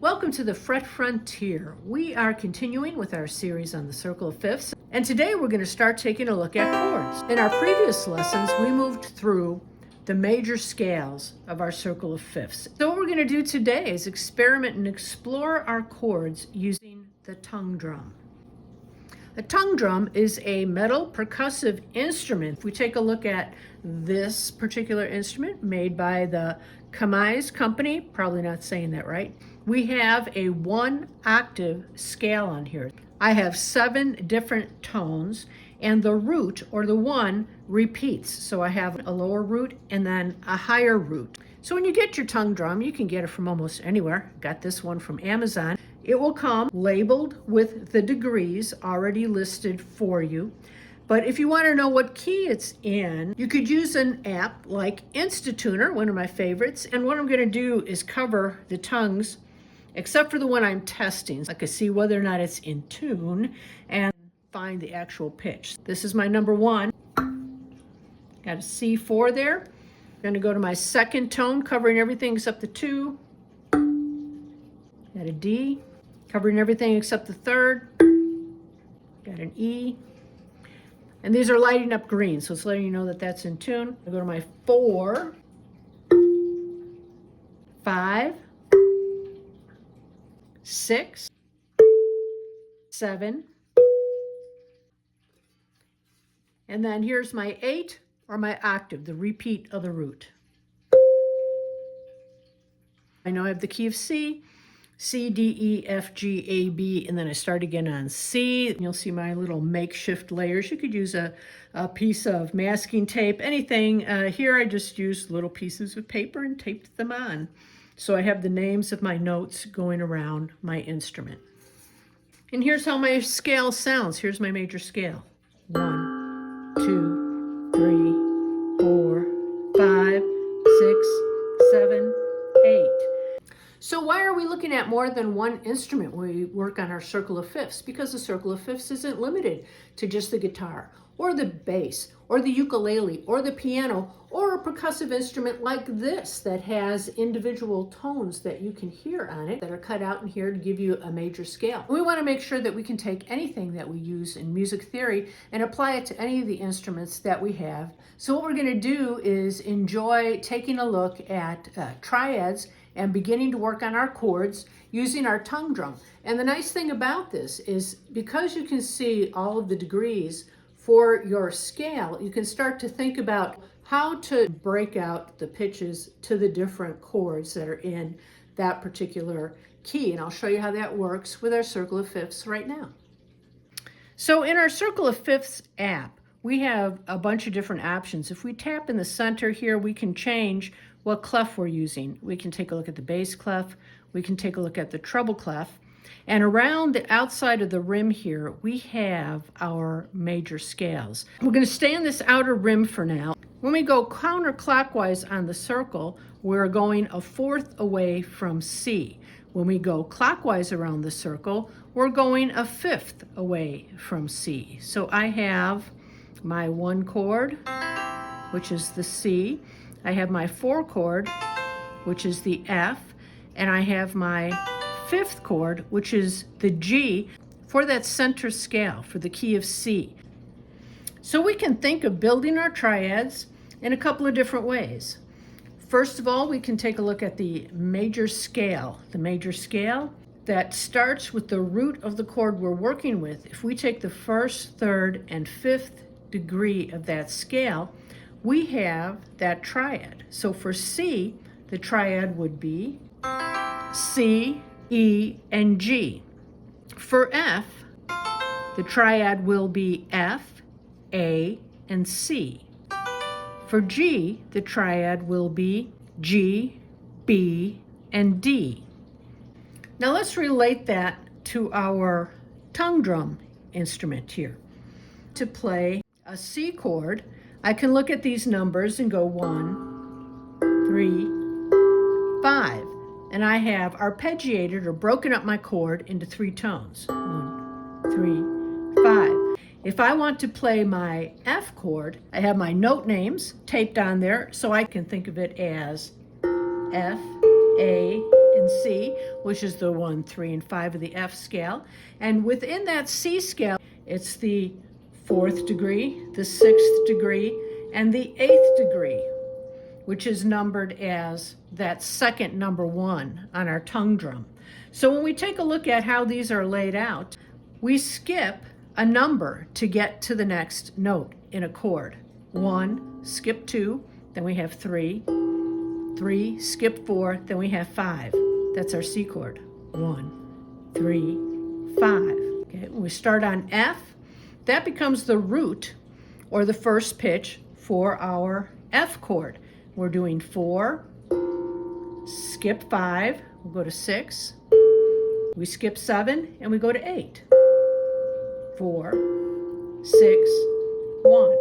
Welcome to the Fret Frontier. We are continuing with our series on the circle of fifths, and today we're going to start taking a look at chords. In our previous lessons, we moved through the major scales of our circle of fifths. So what we're going to do today is experiment and explore our chords using the tongue drum. A tongue drum is a metal percussive instrument. If we take a look at this particular instrument made by the Kamai's company, probably not saying that right, we have a 1-octave scale on here. I have 7 different tones, and the root, or the 1, repeats. So I have a lower root and then a higher root. So when you get your tongue drum, you can get it from almost anywhere. Got this one from Amazon. It will come labeled with the degrees already listed for you. But if you want to know what key it's in, you could use an app like Instituner, one of my favorites. And what I'm going to do is cover the tongues, except for the one I'm testing. I can see whether or not it's in tune and find the actual pitch. This is my number 1. Got a C4 there. I'm going to go to my second tone, covering everything except the 2. Got a D, covering everything except the 3rd. Got an E. And these are lighting up green, so it's letting you know that that's in tune. I go to my 4, 5, 6, 7, and then here's my 8, or my octave, the repeat of the root. I know I have the key of C, C, D, E, F, G, A, B, and then I start again on C. You'll see my little makeshift layers. You could use a piece of masking tape, anything. Here I just used little pieces of paper and taped them on. So I have the names of my notes going around my instrument. And here's how my scale sounds. Here's my major scale. 1, 2, 3, 4, 5, 6, 7, 8. So why are we looking at more than one instrument when we work on our circle of fifths? Because the circle of fifths isn't limited to just the guitar or the bass or the ukulele or the piano or a percussive instrument like this that has individual tones that you can hear on it that are cut out in here to give you a major scale. We want to make sure that we can take anything that we use in music theory and apply it to any of the instruments that we have. So what we're going to do is enjoy taking a look at triads and beginning to work on our chords using our tongue drum. And the nice thing about this is because you can see all of the degrees for your scale, you can start to think about how to break out the pitches to the different chords that are in that particular key. And I'll show you how that works with our circle of fifths right now. So in our circle of fifths app, we have a bunch of different options. If we tap in the center here, we can change what clef we're using. We can take a look at the bass clef. We can take a look at the treble clef. And around the outside of the rim here, we have our major scales. We're going to stay in this outer rim for now. When we go counterclockwise on the circle, we're going a 4th away from C. When we go clockwise around the circle, we're going a 5th away from C. So I have my 1 chord, which is the C. I have my 4 chord, which is the F, and I have my 5th chord, which is the G, for that center scale, for the key of C. So we can think of building our triads in a couple of different ways. First of all, we can take a look at the major scale. The major scale that starts with the root of the chord we're working with. If we take the 1st, 3rd, and 5th degree of that scale, we have that triad. So for C, the triad would be C, E, and G. For F, the triad will be F, A, and C. For G, the triad will be G, B, and D. Now let's relate that to our tongue drum instrument here. To play a C chord, I can look at these numbers and go 1, 3, 5. And I have arpeggiated or broken up my chord into 3 tones. 1, 3, 5. If I want to play my F chord, I have my note names taped on there, so I can think of it as F, A, in C, which is the 1, 3, and 5 of the F scale. And within that C scale, it's the 4th degree, the 6th degree, and the 8th degree, which is numbered as that second number 1 on our tongue drum. So when we take a look at how these are laid out, we skip a number to get to the next note in a chord. 1, skip 2, then we have 3, 3, skip 4, then we have 5. That's our C chord. 1, 3, 5. Okay, when we start on F, that becomes the root or the first pitch for our F chord. We're doing 4, skip 5, we'll go to 6, we skip 7, and we go to 8. 4, 6, 1.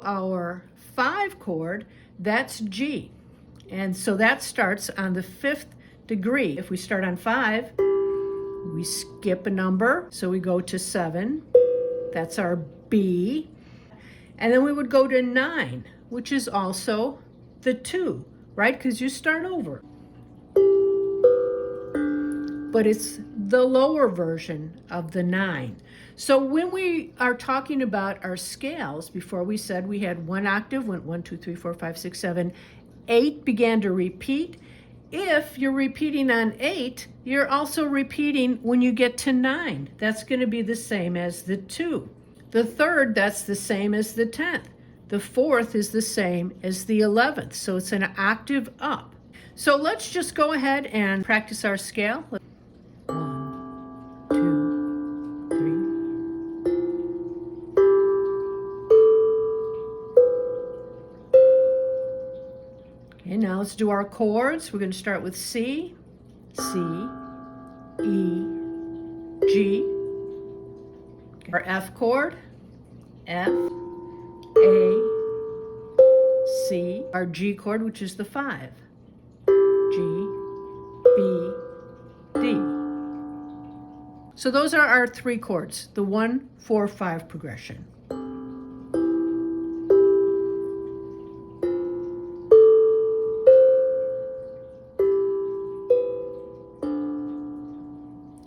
Our 5 chord, that's G. And so that starts on the 5th degree. If we start on 5, we skip a number, so we go to 7. That's our B. And then we would go to 9, which is also the 2, right? Because you start over. But it's the lower version of the 9. So when we are talking about our scales, before we said we had 1 octave, went 1, 2, 3, 4, 5, 6, 7, 8 began to repeat. If you're repeating on 8, you're also repeating when you get to 9. That's going to be the same as the 2. The 3rd, that's the same as the 10th. The 4th is the same as the 11th. So it's an octave up. So let's just go ahead and practice our scale. 1, 2, 3. Okay, now let's do our chords. We're going to start with C, C, E, G. Our F chord, F, A, C. Our G chord, which is the 5, G, B, D. So those are our 3 chords, the 1, 4, 5 progression.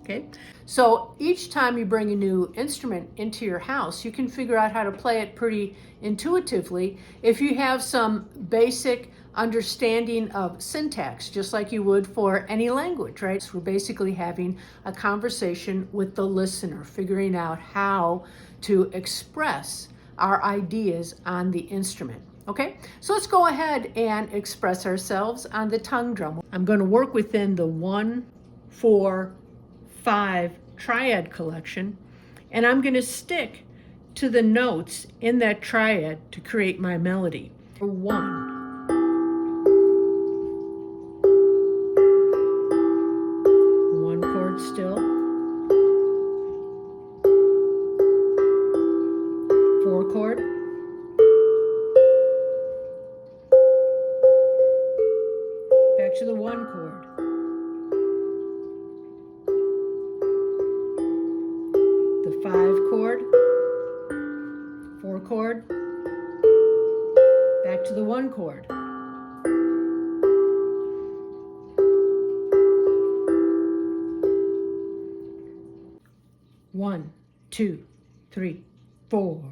Okay, so each time you bring a new instrument into your house, you can figure out how to play it pretty intuitively if you have some basic understanding of syntax, just like you would for any language, right? So we're basically having a conversation with the listener, figuring out how to express our ideas on the instrument. Okay, so let's go ahead and express ourselves on the tongue drum. I'm going to work within the 1, 4, 5 triad collection, and I'm going to stick to the notes in that triad to create my melody. 1, 1 chord still, 4 chord, back to the 1 chord, the 5 chord, 4 chord, back to the 1 chord. One, 2, 3, 4.